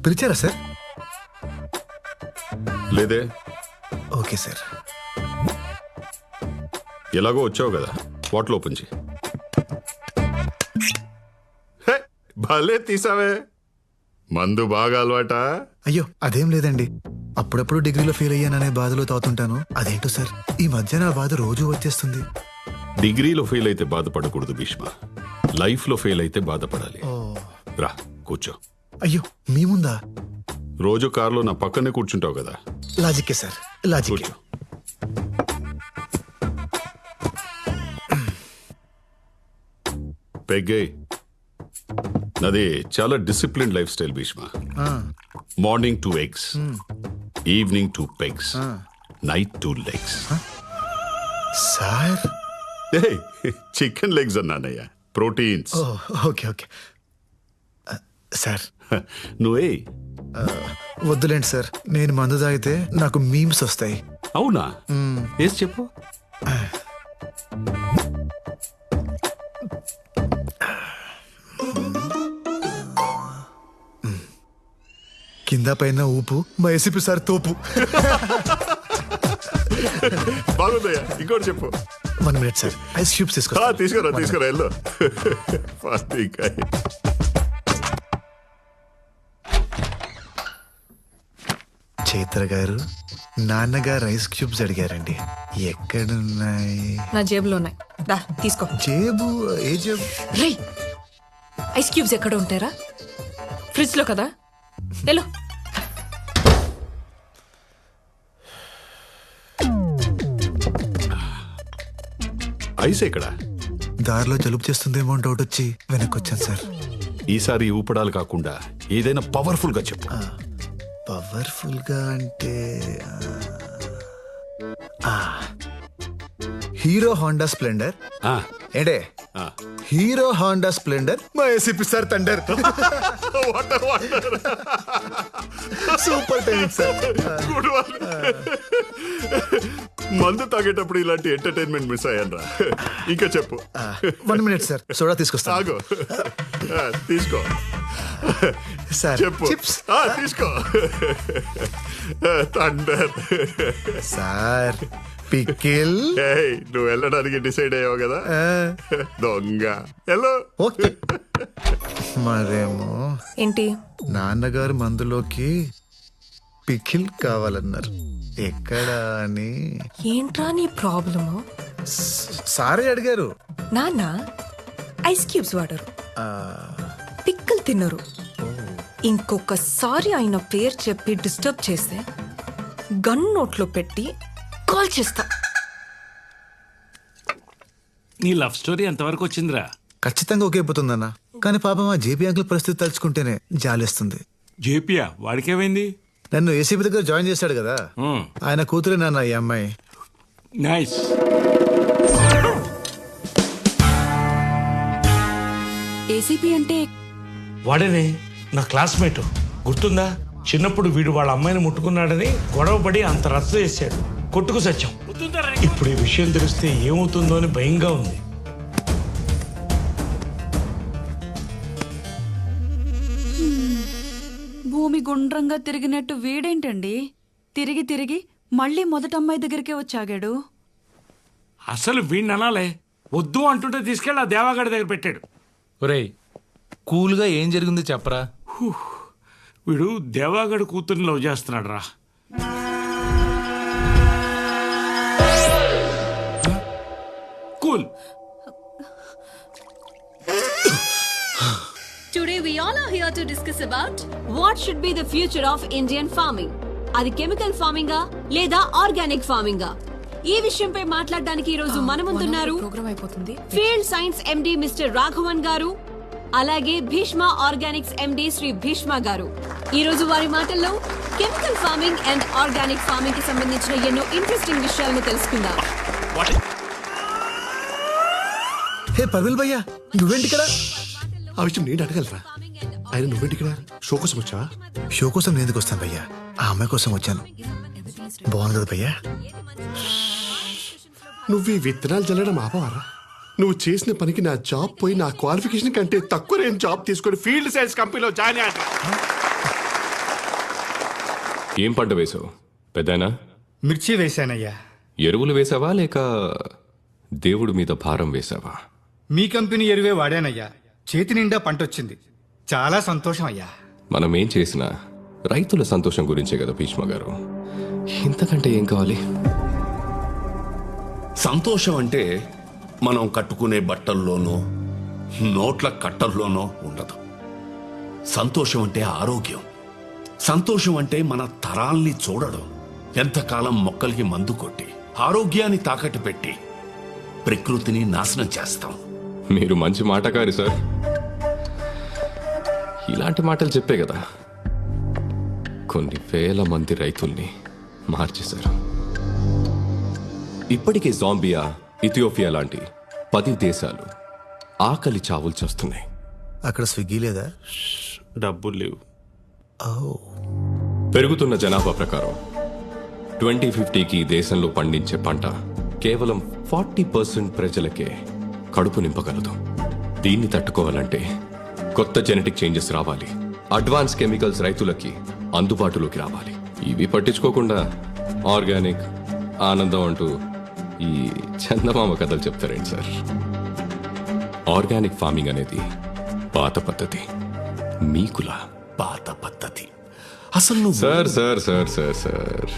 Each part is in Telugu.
పిలిచారా సార్? లేదే. Okay sir. ఎలాగో వచ్చావు కదా, బాటిల్ ఓపెన్ చేయి. భలే తీసావే. మందు బాగా అలవాటా? అయ్యో అదేం లేదండి, అప్పుడప్పుడు డిగ్రీలో ఫెయిల్ అయ్యాననే బాధలో తాగుతుంటాను. అదేంటో సార్ ఈ మధ్య నా బాధ రోజు వచ్చేస్తుంది. డిగ్రీలో ఫెయిల్ అయితే బాధపడకూడదు భీష్మ, లైఫ్లో ఫెయిల్ అయితే బాధపడాలి. రా కూర్చో. అయ్యో మీ ముందా? రోజు కారులో నా పక్కనే కూర్చుంటావు కదా. లాజిక్కే సార్, లాజిక్. కూర్చో. పెగ్గే, నాది చాలా discipline life style Bhishma. Morning 2 eggs, evening 2 pegs, night 2 legs. Sir chicken legs అన్నానయ్యా, ప్రోటీన్స్. Okay okay sir. నువ్వే వద్దులేండి సార్, నేను మందు తాగితే నాకు మీమ్స్ వస్తాయి. అవునా? వేసి చెప్పు. కింద పైన ఊపు, మా ఎసిపి సార్ తోపు. బాగుందయ్యా, ఇంకోటి చెప్పు. 1 minute సార్, ఐస్ క్యూబ్స్ తీసుకురా తీసుకురా వెళ్ళు. చైత్ర గారు, నాన్నగారు ఐస్ క్యూబ్స్ అడిగారండి. ఎక్కడున్నాయి? నా జేబులో ఉన్నాయి, దా తీసుకో. జేబు? ఏ జేబు? రే, ఐస్ క్యూబ్స్ ఎక్కడ ఉంటారా? ఫ్రిడ్జ్ లో కదా, వెళ్ళు. ఐస్ ఎక్కడ? దారిలో జలుబు చేస్తుందేమో అని డౌట్ వచ్చి వెనక్కి వచ్చాను సార్. ఈసారి ఊపడాలు కాకుండా ఏదైనా పవర్ఫుల్ గా చెప్పు. పవర్ఫుల్ గా అంటే హీరో హోండా స్ప్లెండర్. ఏంటే హీరో హోండా స్ప్లెండర్, మా ACP sir thunder. Super timing sir. మందు తాగేటప్పుడు ఇలాంటి ఎంటర్టైన్మెంట్ మిస్ అయ్యాను రా. ఇంకా చెప్పు. 1 minute సార్, సోడా తీసుకొస్తా. తీసుకో సార్. చెప్పు. చిప్స్ తీసుకో. Thunder sir. పికిల్. నువ్వు వెళ్ళడానికి డిసైడ్ అయ్యావు కదా, దొంగ. హలో. ఓకే. మరేమో ఏంటి? నాన్నగారు మందులోకి పికిల్ కావాలన్నారు. ఎక్కడా అని. ఏంట్రా నీ ప్రాబ్లము? సారే అడిగారు. నాన్న ఐస్ క్యూబ్స్ వాడరు, పిక్కలు తినరు. ఇంకొకసారి ఆయన పేరు చెప్పి డిస్టర్బ్ చేస్తే గన్ నోట్లో పెట్టి కాల్ చేస్తా. నీ లవ్ స్టోరీ ఎంతవరకు వచ్చిందిరా? ఖచ్చితంగా ఒకేపోతుందన్న, కానీ పాపం ఆ జేపీ అంకుల్ పరిస్థితి తలుచుకుంటేనే జాలేస్తుంది. జేపీయా? వాడికేమైంది? నన్ను ఏసీపీ దగ్గర జాయిన్ చేశాడు కదా, ఆయన కూతురే నాన్న ఈ అమ్మాయి. నైస్. ఏసీపీ అంటే వాడేనే నా క్లాస్మేట్, గుర్తుందా? చిన్నప్పుడు వీడు వాళ్ళ అమ్మాయిని ముట్టుకున్నాడని గొడవపడి అంత రచ్చ చేశాడు, కొట్టుకు సత్యం. ఇప్పుడు ఈ విషయం తెలిస్తే ఏమవుతుందో అని భయంగా ఉంది. భూమి గుండ్రంగా తిరిగినట్టు వీడేంటండి తిరిగి తిరిగి మళ్ళీ మొదటి అమ్మాయి దగ్గరికే వచ్చాగాడు? అసలు వీడిని అనాలే, వద్దు అంటుంటే తీసుకెళ్ళి ఆ దేవాగడి దగ్గర పెట్టాడు. ఒరేయ్, కూల్గా ఏం జరిగిందో చెప్పరా. వీడు దేవాగడి కూతుర్ని లవ్ చేస్తున్నాడు రా. Cool. Today we all are here to discuss about what should be the future of Indian farming. అది కెమికల్ ఫార్మింగా లేదా ఆర్గానిక్ ఫార్మింగా? ఈ విషయంపై మాట్లాడడానికి ఈ రోజు మన ముందున్నారు field science MD mister Raghavan గారు, అలాగే భీష్మ ఆర్గానిక్స్ ఎండి శ్రీ భీష్మ గారు. ఈ రోజు వారి మాటల్లో chemical farming and organic farming కి సంబంధించిన ఎన్నో ఇంట్రెస్టింగ్ విషయాలను తెలుసుకుందాం. హే పర్విల్ భయ్యా, నువ్వేంటి ఇక్కడ? ఆ విషయం నేను అడగలరా? ఆయన నువ్వేంటి ఇక్కడ? షో కోసం వచ్చావా? షో కోసం నేను ఎందుకు వస్తాను భయ్యా, ఆ అమ్మాయి కోసం వచ్చాను. బాగుంది కదా భయ్యా? నువ్వు ఈ విత్తనాలు చల్లడం ఆపవారా? నువ్వు చేసిన పనికి నా జాబ్ పోయి నా క్వాలిఫికేషన్ కంటే తక్కువ నేను జాబ్ తీసుకొని ఫీల్డ్ సైన్స్ కంపెనీలో జాయిన్ అయ్యా. ఏం పంట వేసావు పెద్దనా? మిర్చి వేశానయ్యా. ఎరువులు వేసావా లేక దేవుడి మీద భారం వేసావా? మీ కంపెనీ ఎరువే వాడానయ్యా. చేతి నిండా పంట వచ్చింది. చాలా సంతోషం అయ్యా. మనం ఏం చేసినా రైతుల సంతోషం గురించే కదా భీష్మ గారు. ఇంతకంటే ఏం కావాలి? సంతోషం అంటే మనం కట్టుకునే బట్టల్లోనో నోట్ల కట్టల్లోనో ఉండదు. సంతోషం అంటే ఆరోగ్యం. సంతోషం అంటే మన తరాల్ని చూడడం. ఎంతకాలం మొక్కలకి మందు కొట్టి ఆరోగ్యాన్ని తాకట్టు పెట్టి ప్రకృతిని నాశనం చేస్తాం. మీరు మంచి మాటకారి సార్. ఇలాంటి మాటలు చెప్పే కదా కొన్ని వేల మంది రైతుల్ని మార్చేశారు. ఇప్పటికే జాంబియా, ఇథియోపియా లాంటి 10 దేశాలు ఆకలి చావులు చేస్తున్నాయి. అక్కడ స్విగ్గీ లేదా? డబ్బులు లేవు. పెరుగుతున్న జనాభా ప్రకారం 2050కి ఈ దేశంలో పండించే పంట కేవలం 40% ప్రజలకే కడుపు నింపగలదు. దీన్ని తట్టుకోవాలంటే కొత్త జెనెటిక్ చేంజెస్ రావాలి. అడ్వాన్స్ కెమికల్స్ రైతులకి అందుబాటులోకి రావాలి. ఇవి పట్టించుకోకుండా ఆర్గానిక్, ఆనందం అంటూ ఈ చందమామ కథలు చెప్తారేంటి సార్? ఆర్గానిక్ ఫార్మింగ్ అనేది పాత పద్ధతి, మీకులా పాత పద్ధతి. అసలు నువ్వు sir sir sir sir sir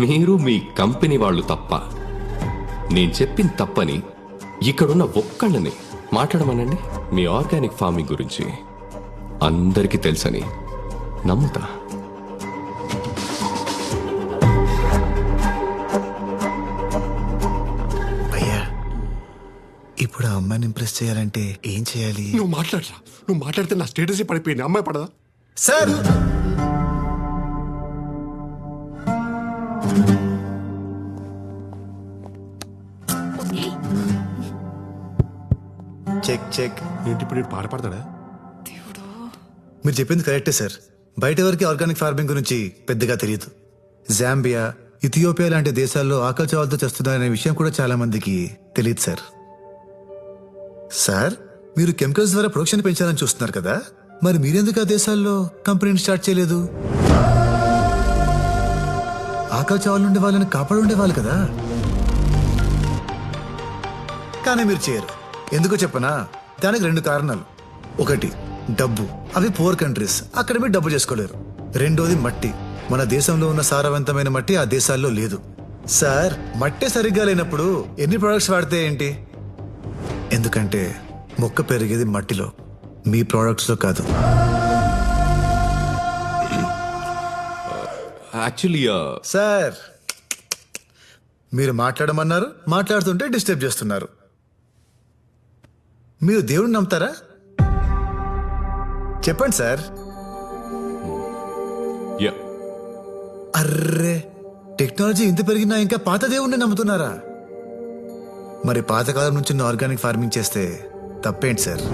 మీరు మీ కంపెనీ వాళ్ళు తప్ప, నేను చెప్పిన తప్పని ఇక్కడున్న ఒక్కళ్ళని మాట్లాడమనండి. మీ ఆర్గానిక్ ఫార్మింగ్ గురించి అందరికీ తెలుసని నమ్ముతా. అయ్యా, ఇప్పుడు ఆ అమ్మాయిని ఇంప్రెస్ చేయాలంటే ఏం చేయాలి? నువ్వు మాట్లాడరా. నువ్వు మాట్లాడితే నా స్టేటస్ పడిపోయింది. అమ్మాయి పడదా? Sir check check. ఏంటి ఇప్పుడు పాట పాడతాడా? మీరు చెప్పింది కరెక్టే సార్. బయట ఎవరికి ఆర్గానిక్ ఫార్మింగ్ గురించి పెద్దగా తెలియదు. జాంబియా, ఇథియోపియా లాంటి దేశాల్లో ఆకలి చావులతో చేస్తున్నారనే విషయం కూడా చాలా మందికి తెలియదు సార్. సార్, మీరు కెమికల్స్ ద్వారా ప్రొడక్షన్ పెంచాలని చూస్తున్నారు కదా, మరి మీరెందుకు ఆ దేశాల్లో కంపెనీని స్టార్ట్ చేయలేదు? ఆకలి చావులు ఉండే వాళ్ళని కాపాడుండే వాళ్ళు కదా. కానీ మీరు చేయరు. ఎందుకో చెప్పనా? దానికి 2 కారణాలు. ఒకటి డబ్బు. అవి పూర్ కంట్రీస్, అక్కడ మీరు డబ్బు చేసుకోలేరు. రెండోది మట్టి. మన దేశంలో ఉన్న సారవంతమైన మట్టి ఆ దేశాల్లో లేదు. సార్, మట్టే సరిగ్గా లేనప్పుడు ఎన్ని ప్రొడక్ట్స్ వాడితే ఏంటి? ఎందుకంటే మొక్క పెరిగేది మట్టిలో, మీ ప్రొడక్ట్స్ లో కాదు. యాక్చువల్లీ సార్, మీరు మాట్లాడమన్నారు, మాట్లాడుతుంటే డిస్టర్బ్ చేస్తున్నారు. మీరు దేవుడిని నమ్ముతారా? చెప్పండి సార్. అర్రే, టెక్నాలజీ ఇంత పెరిగినా ఇంకా పాత దేవుణ్ణి నమ్ముతున్నారా? మరి పాతకాలం నుంచి ఆర్గానిక్ ఫార్మింగ్ చేస్తే తప్పేంటి సార్?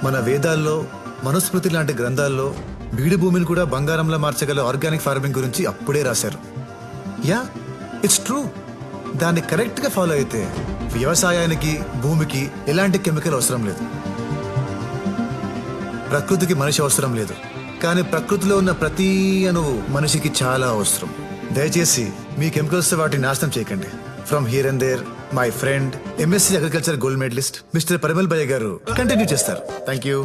మన వేదాల్లో, మనుస్మృతి లాంటి గ్రంథాల్లో బీడు భూమిని కూడా బంగారంలో మార్చగల ఆర్గానిక్ ఫార్మింగ్ గురించి అప్పుడే రాశారు. Yeah, it's true. దాన్ని కరెక్ట్ గా ఫాలో అయితే వ్యవసాయానికి, భూమికి ఎలాంటి కెమికల్ అవసరం లేదు. ప్రకృతికి మనిషి అవసరం లేదు. కానీ ప్రకృతిలో ఉన్న ప్రతి అణువు మనిషికి చాలా అవసరం. దయచేసి మీ కెమికల్స్ వాటిని నాశనం చేయకండి. From here and there, my friend MSc agriculture gold medalist mister Parimal భయ్య గారు కంటిన్యూ చేస్తారు. Thank you.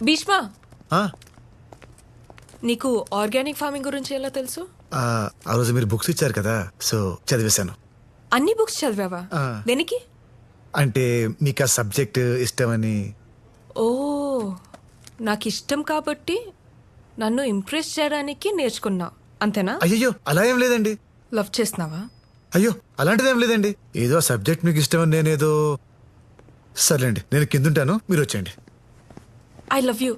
భీష్మ, ఆ నీకు ఆర్గానిక్ ఫార్మింగ్ గురించి ఎలా తెలుసు? ఆ రోజు మీరు బుక్స్ ఇచ్చారు కదా, సో చదివేశాను. అన్ని బుక్స్ చదివావా? దేనికి? అంటే మీకు ఆ సబ్జెక్ట్ ఇష్టమని. ఓ, నాకు ఇష్టం కాబట్టి నన్ను ఇంప్రెస్ చేయడానికి నేర్చుకున్నావు అంతేనా? అయ్యో, అలా ఏం లేదండి. లవ్ చేస్తున్నావా? అయ్యో, అలాంటిదేం లేదండి. ఏదో సబ్జెక్ట్ మీకు ఇష్టమని నేనేదో. సర్లేండి, నేను కిందుంటాను, మీరు వచ్చేయండి. I love you.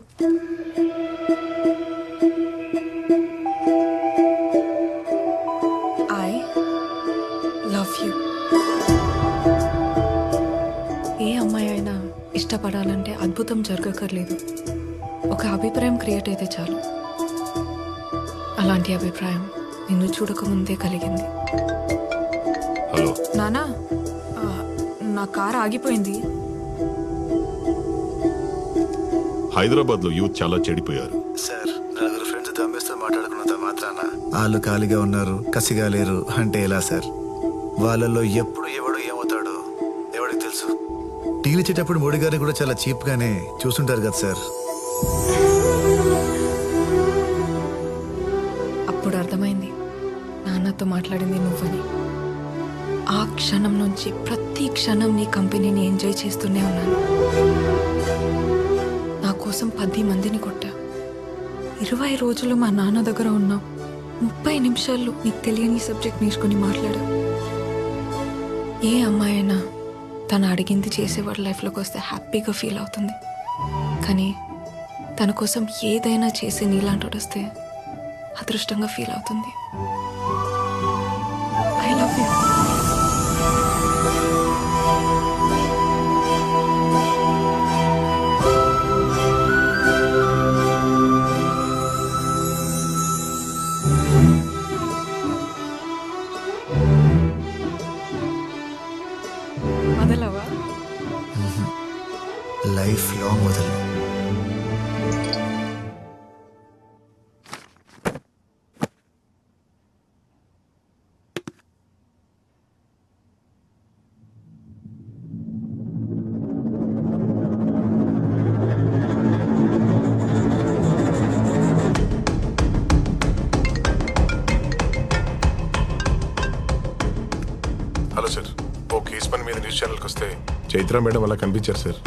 ఇష్టపడాలంటే అద్భుతం జరగక్కర్లేదు, ఒక అభిప్రాయం క్రియేట్ అయితే చాలు. అలాంటి అభిప్రాయం నిన్ను చూడకముందే కలిగింది. హలో నానా, నా కారు ఆగిపోయింది. హైదరాబాద్ లో యూత్ చాలా చెడిపోయారు. సార్, నలుగురు ఫ్రెండ్స్ దమ్మేస్తూ మాట్లాడుకున్నంత మాత్రాన వాళ్ళు ఖాళీగా ఉన్నారు, కసిగా లేరు అంటే ఎలా సార్? వాళ్ళల్లో ఎప్పుడు ఎవడు ఏమవుతాడో ఎవడికి తెలుసు. టీలు ఇచ్చేటప్పుడు మోడీ గారిని కూడా చాలా చీప్ గానే చూస్తుంటారు కదా సార్. అప్పుడు అర్థమైంది నాన్నతో మాట్లాడింది నువ్వని. ఆ క్షణం నుంచి ప్రతి క్షణం నీ కంపెనీని ఎంజాయ్ చేస్తూనే ఉన్నాను. నా కోసం 10 మందిని కొట్టా. 20 రోజులు మా నాన్న దగ్గర ఉన్నాం. 30 నిమిషాల్లో నీకు తెలియని సబ్జెక్ట్ నేర్చుకుని మాట్లాడా. ఏ అమ్మాయి అయినా తను అడిగింది చేసేవాడు లైఫ్లోకి వస్తే హ్యాపీగా ఫీల్ అవుతుంది. కానీ తన కోసం ఏదైనా చేసి నీలాంటి వస్తే అదృష్టంగా ఫీల్ అవుతుంది. I love you. వదలవా? లైఫ్ లాంగ్ వదలు. హలో సార్, ఓ కేసు పని మీద న్యూస్ ఛానల్కి వస్తే చైత్ర మేడం అలా కనిపించారు సార్.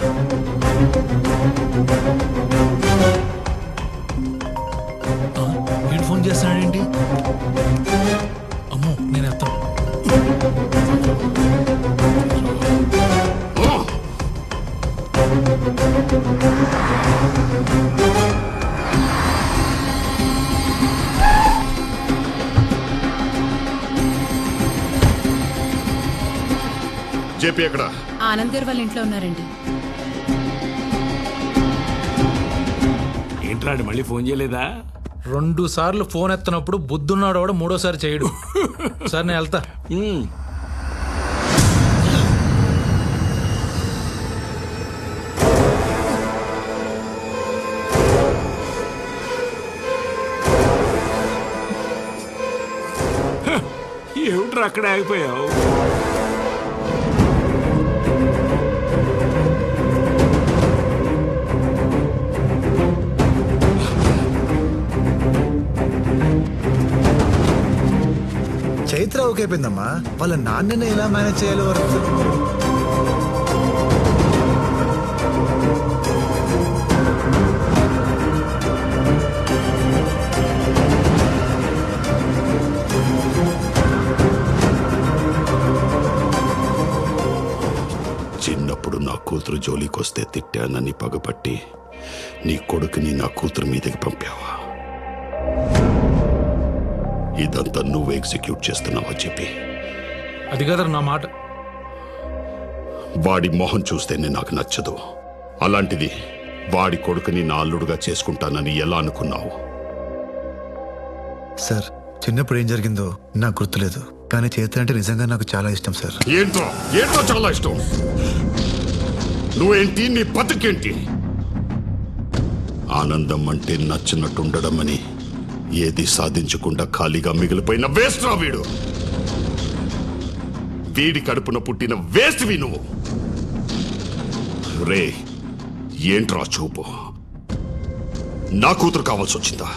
వీడు ఫోన్ చేస్తున్నాడేంటి? అమ్మో, నేను ఎత్తాను. జేపీ ఎక్కడ? ఆనంద్ గారు వాళ్ళ ఇంట్లో ఉన్నారండి. ఏంట్రాడు మళ్ళీ ఫోన్ చేయలేదా? 2 సార్లు ఫోన్ ఎత్తనప్పుడు బుద్ధున్నాడు వాడు, 3వసారి చేయడు. సార్ నేను వెళ్తా. ఏమిట్రా అక్కడే ఆగిపోయావు? చైత్ర ఓకే అయిపోయిందమ్మా. వాళ్ళ నాన్నని ఎలా మేనేజ్ చేయాలో వరకు చిన్నప్పుడు నా కూతురు జోలికొస్తే తిట్టానని పగపట్టి నీ కొడుకుని నా కూతురు మీదకి పంపావా? ఇదంతా నువ్వు ఎగ్జిక్యూట్ చేస్తున్నావా చెప్పి? అది కదా నా మాట. వాడి మొహం చూస్తేనే నాకు నచ్చదు. అలాంటిది వాడి కొడుకుని నా అల్లుడుగా చేసుకుంటానని ఎలా అనుకున్నావు? సార్, చిన్నప్పుడు ఏం జరిగిందో నాకు గుర్తులేదు, కానీ చైత్ర అంటే నిజంగా నాకు చాలా ఇష్టం సార్. ఏంటో ఏంటో చాలా ఇష్టం. నువ్వేంటి, నీ బతుకేంటి? ఆనందం అంటే నచ్చినట్టుండడం అని, ఏది సాధించకుండా ఖాళీగా మిగిలిపోయిన వేస్ట్ రా వీడు. వీడి కడుపున పుట్టిన వేస్ట్ వి నువ్వు. రే, ఏంట్రా చూపు? నా కూతురు కావాల్సి వచ్చిందా?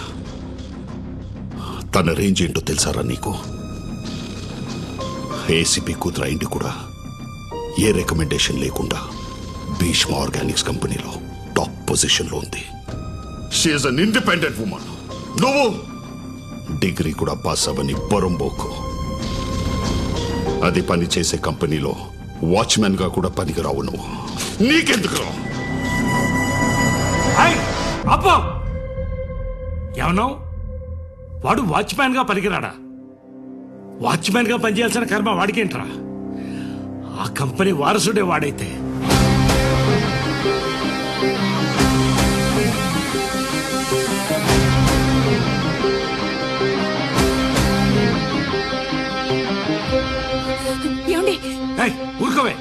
తన రేంజ్ ఏంటో తెలుసారా నీకు? ఏసీపీ కూతురు అయింది కూడా ఏ రికమెండేషన్ లేకుండా భీష్మ ఆర్గానిక్స్ కంపెనీలో టాప్ పొజిషన్లో ఉంది. She's an independent women. నువ్వు డిగ్రీ కూడా పాస్ అవ్వని పొరంబోకు. అది పని చేసే కంపెనీలో వాచ్మెన్ గా కూడా పనికిరావు నువ్వు. నీకెందుకు రా? అబ్బో, ఏమన్నావు? వాడు వాచ్మ్యాన్ గా పనికిరాడా? వాచ్మ్యాన్ గా పనిచేయాల్సిన కర్మ వాడికేంట్రా? ఆ కంపెనీ వారసుడే వాడైతే ఏమండి ఏయ్, ఊరుకోవే.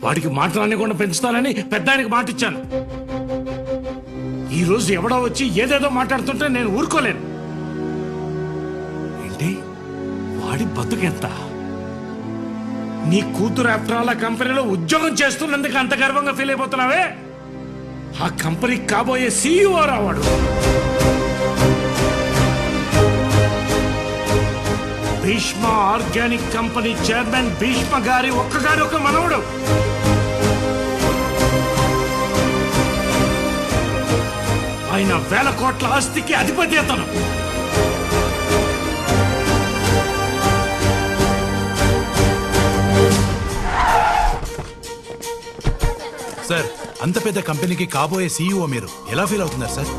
వాడికి మాట్లాడకుండా పెంచుతానని పెద్ద ఆయనకి మాట ఇచ్చాను. ఈ రోజు ఎవడో వచ్చి ఏదేదో మాట్లాడుతుంటే నేను ఊరుకోలేను. ఏంటి వాడి బతుకెంత? నీ కూతురు ఆఫ్టర్ ఆ కంపెనీలో ఉద్యోగం చేస్తున్నందుకు అంత గర్వంగా ఫీల్ అయిపోతున్నావే? ఆ కంపెనీకి కాబోయే సీఈఓ రావాడు. Bhishma organic company chairman Bhishma గారి ఒక్క మనవడు. ఆయన 1000 కోట్ల ఆస్తికి అధిపతి అతను. సార్, అంత పెద్ద కంపెనీకి కాబోయే సీఈఓ మీరు ఎలా ఫీల్ అవుతున్నారు సార్?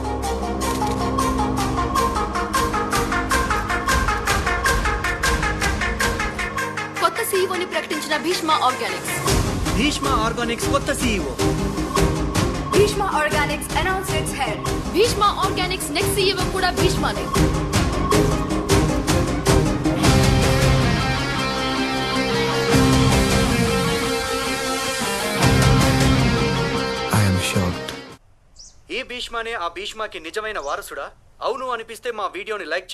కొత్త సీఈఓని ప్రకటించిన భీష్మ ఆర్గానిక్స్. భీష్మ ఆర్గానిక్స్ కొత్త CEO. Bheeshma Organics announce its head. Bheeshma Organics next CEO కూడా భీష్మనే. I'm shocked. ఈ భీష్మనే ఆ భీష్మకి నిజమైన వారసుడా? అవును అనిపిస్తే మా వీడియోని లైక్ చేయండి.